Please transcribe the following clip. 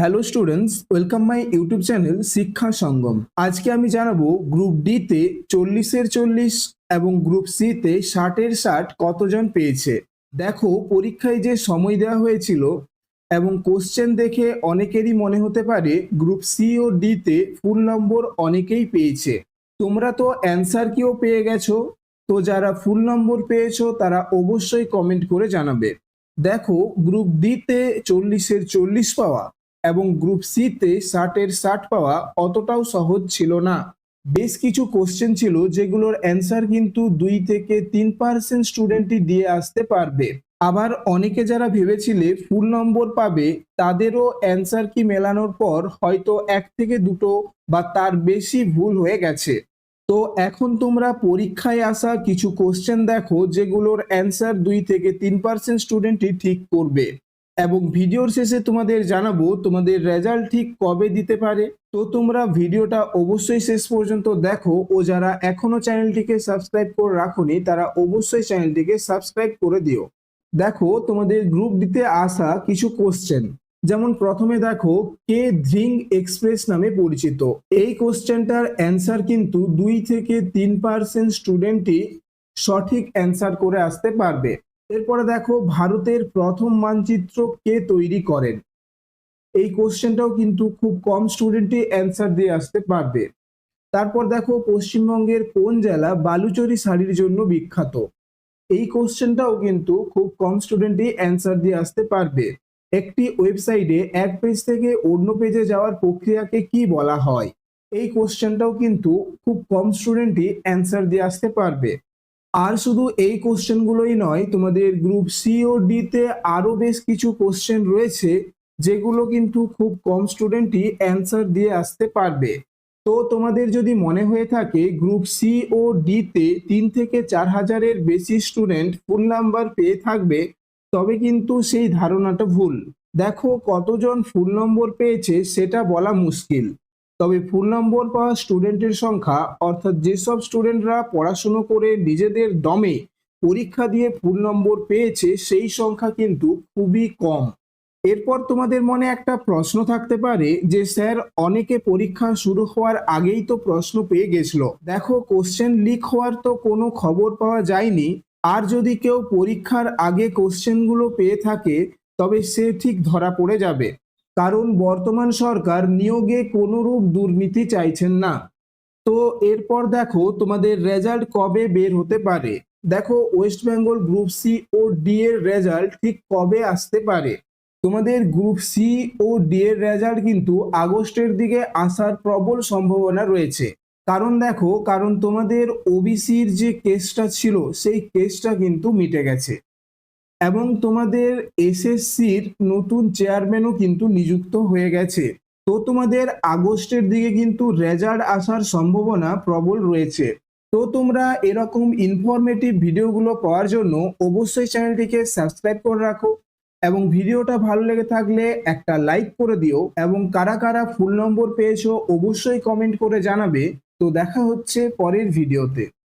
Hello students, welcome my YouTube channel শিক্ষা সঙ্গম। আজকে আমি জানাবো গ্রুপ ডি তে 40-এর 40 এবং গ্রুপ সি তে 60-এর 60 কতজন পেয়েছে। দেখো, পরীক্ষায় যে সময় দেওয়া হয়েছিল এবং কোশ্চেন দেখে অনেকেরই মনে হতে পারে গ্রুপ সি ও ডি তে ফুল নম্বর অনেকেই পেয়েছে। তোমরা তো অ্যান্সার কিও পেয়ে গেছো, তো যারা ফুল নম্বর পেয়েছো তারা অবশ্যই কমেন্ট করে জানাবে। দেখো, গ্রুপ ডি তে 40-এর 40 পাওয়া এবং গ্রুপ সি তে 60-এর 60 পাওয়া অতটাও সহজ ছিল না। বেশ কিছু কোশ্চেন ছিল যেগুলোর অ্যান্সার কিন্তু 2 থেকে 3% স্টুডেন্টই দিয়ে আসতে পারবে। আবার অনেকে যারা ভেবেছিলে ফুল নম্বর পাবে, তাদেরও অ্যান্সার কি মেলানোর পর হয়তো 1 থেকে 2 বা তার বেশি ভুল হয়ে গেছে। তো এখন তোমরা পরীক্ষায় আসা কিছু কোশ্চেন দেখো যেগুলোর অ্যান্সার 2 থেকে 3% স্টুডেন্টই ঠিক করবে, এবং ভিডিওর শেষে তোমাদের জানাবো তোমাদের রেজাল্ট ঠিক কবে দিতে পারে। তো তোমরা ভিডিওটা অবশ্যই শেষ পর্যন্ত দেখো, ও যারা এখনো চ্যানেলটিকে সাবস্ক্রাইব করে রাখোনি তারা অবশ্যই চ্যানেলটিকে সাবস্ক্রাইব করে দিও। দেখো, তোমাদের গ্রুপ দিতে আসা কিছু কোশ্চেন, যেমন প্রথমে দেখো, কে ধ্রিং এক্সপ্রেস নামে পরিচিত। এই কোশ্চেনটার অ্যান্সার কিন্তু 2 থেকে 3% স্টুডেন্টই সঠিক অ্যান্সার করে আসতে পারবে। এরপরে দেখো, ভারতের প্রথম মানচিত্র কে তৈরি করেন। এই কোশ্চেনটাও কিন্তু খুব কম স্টুডেন্টই অ্যান্সার দিয়ে আসতে পারবে। তারপর দেখো, পশ্চিমবঙ্গের কোন জেলা বালুচরী শাড়ির জন্য বিখ্যাত। এই কোশ্চেনটাও কিন্তু খুব কম স্টুডেন্টই অ্যান্সার দিয়ে আসতে পারবে। একটি ওয়েবসাইটে এক পেজ থেকে অন্য পেজে যাওয়ার প্রক্রিয়াকে কি বলা হয়। এই কোশ্চেনটাও কিন্তু খুব কম স্টুডেন্টই অ্যান্সার দিয়ে আসতে পারবে। আর শুধু এই কোশ্চেনগুলোই নয়, তোমাদের গ্রুপ সি ও ডি তে আরো বেশ কিছু কোশ্চেন রয়েছে যেগুলো কিন্তু খুব কম স্টুডেন্টই অ্যান্সার দিয়ে আসতে পারবে। তো তোমাদের যদি মনে হয়ে থাকে গ্রুপ সি ও ডি তে 3 থেকে 4 হাজারের বেশি স্টুডেন্ট ফুল নাম্বার পেয়ে থাকবে, তবে কিন্তু সেই ধারণাটা ভুল। দেখো, কতজন ফুল নম্বর পেয়েছে সেটা বলা মুশকিল, তবে ফুল নম্বর পাওয়া স্টুডেন্টের সংখ্যা, অর্থাৎ যেসব স্টুডেন্টরা পড়াশুনো করে নিজেদের দমে পরীক্ষা দিয়ে ফুল নম্বর পেয়েছে, সেই সংখ্যা কিন্তু খুবই কম। এরপর তোমাদের মনে একটা প্রশ্ন থাকতে পারে যে স্যার, অনেকে পরীক্ষা শুরু হওয়ার আগেই তো প্রশ্ন পেয়ে গেছিল। দেখো, কোশ্চেন লিক হওয়ার তো কোনো খবর পাওয়া যায়নি। আর যদি কেউ পরীক্ষার আগে কোশ্চেনগুলো পেয়ে থাকে, তবে সে ঠিক ধরা পড়ে যাবে, কারণ বর্তমান সরকার নিয়োগে কোনোরূপ দুর্নীতি চাইছেন না। তো এরপর দেখো, তোমাদের রেজাল্ট কবে বের হতে পারে। দেখো, ওয়েস্ট বেঙ্গল গ্রুপ সি ও ডি এর রেজাল্ট ঠিক কবে আসতে পারে। তোমাদের গ্রুপ সি ও ডি এর রেজাল্ট কিন্তু আগস্টের দিকে আসার প্রবল সম্ভাবনা রয়েছে। কারণ তোমাদের ওবিসির যে কেসটা ছিল সেই কেসটা কিন্তু মিটে গেছে, এবং তোমাদের এসএসসির নতুন চেয়ারম্যানও কিন্তু নিযুক্ত হয়ে গেছে। তো তোমাদের আগস্টের দিকে কিন্তু রেজাল্ট আসার সম্ভাবনা প্রবল রয়েছে। তো তোমরা এরকম ইনফরমেটিভ ভিডিওগুলো পাওয়ার জন্য অবশ্যই চ্যানেলটিকে সাবস্ক্রাইব করে রাখো, এবং ভিডিওটা ভালো লেগে থাকলে একটা লাইক করে দিও, এবং কারা কারা ফুল নম্বর পেয়েছো অবশ্যই কমেন্ট করে জানাবে। তো দেখা হচ্ছে পরের ভিডিওতে।